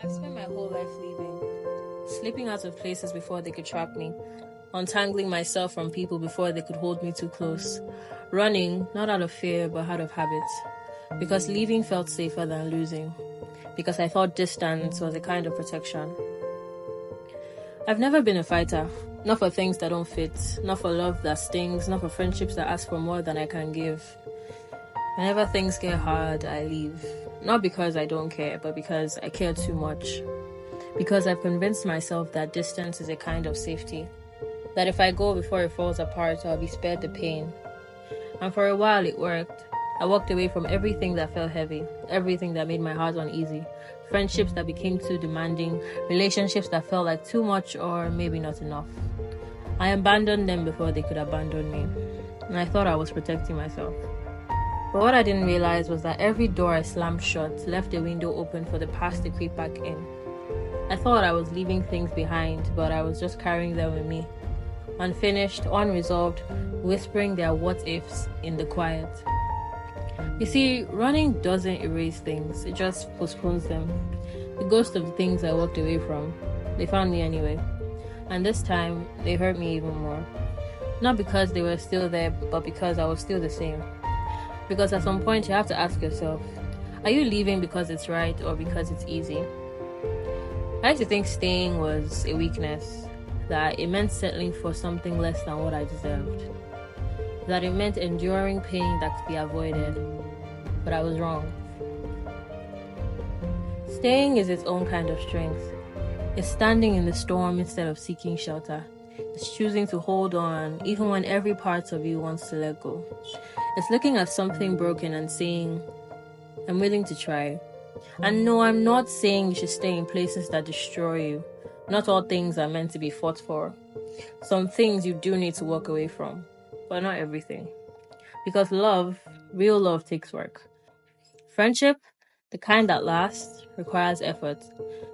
I've spent my whole life leaving, slipping out of places before they could trap me, untangling myself from people before they could hold me too close, running, not out of fear, but out of habit, because leaving felt safer than losing, because I thought distance was a kind of protection. I've never been a fighter, not for things that don't fit, not for love that stings, not for friendships that ask for more than I can give. Whenever things get hard, I leave. Not because I don't care, but because I care too much. Because I've convinced myself that distance is a kind of safety. That if I go before it falls apart, I'll be spared the pain. And for a while it worked. I walked away from everything that felt heavy, everything that made my heart uneasy, friendships that became too demanding, relationships that felt like too much or maybe not enough. I abandoned them before they could abandon me. And I thought I was protecting myself. But what I didn't realize was that every door I slammed shut left a window open for the past to creep back in. I thought I was leaving things behind, but I was just carrying them with me. Unfinished, unresolved, whispering their what-ifs in the quiet. You see, running doesn't erase things, it just postpones them. The ghost of the things I walked away from, they found me anyway. And this time, they hurt me even more. Not because they were still there, but because I was still the same. Because at some point you have to ask yourself, are you leaving because it's right or because it's easy? I used to think staying was a weakness, that it meant settling for something less than what I deserved, that it meant enduring pain that could be avoided, but I was wrong. Staying is its own kind of strength. It's standing in the storm instead of seeking shelter. It's choosing to hold on even when every part of you wants to let go. It's looking at something broken and saying, I'm willing to try. And no, I'm not saying you should stay in places that destroy you. Not all things are meant to be fought for. Some things you do need to walk away from, but not everything. Because love, real love, takes work. Friendship, the kind that lasts, requires effort.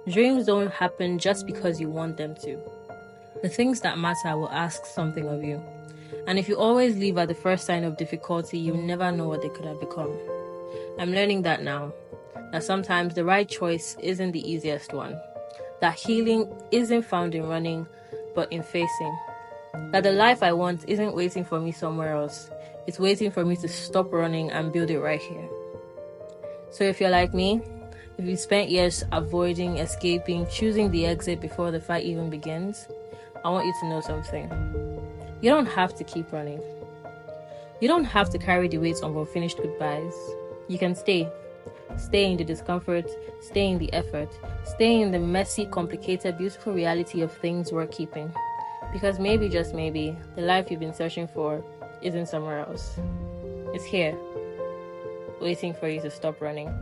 Dreams don't happen just because you want them to. The things that matter will ask something of you. And if you always leave at the first sign of difficulty, you never know what they could have become. I'm learning that now. That sometimes the right choice isn't the easiest one. That healing isn't found in running, but in facing. That the life I want isn't waiting for me somewhere else. It's waiting for me to stop running and build it right here. So if you're like me, if you spent years avoiding, escaping, choosing the exit before the fight even begins, I want you to know something. You don't have to keep running. You don't have to carry the weight of unfinished goodbyes. You can stay. Stay in the discomfort, stay in the effort, stay in the messy, complicated, beautiful reality of things worth keeping. Because maybe, just maybe, the life you've been searching for isn't somewhere else. It's here, waiting for you to stop running.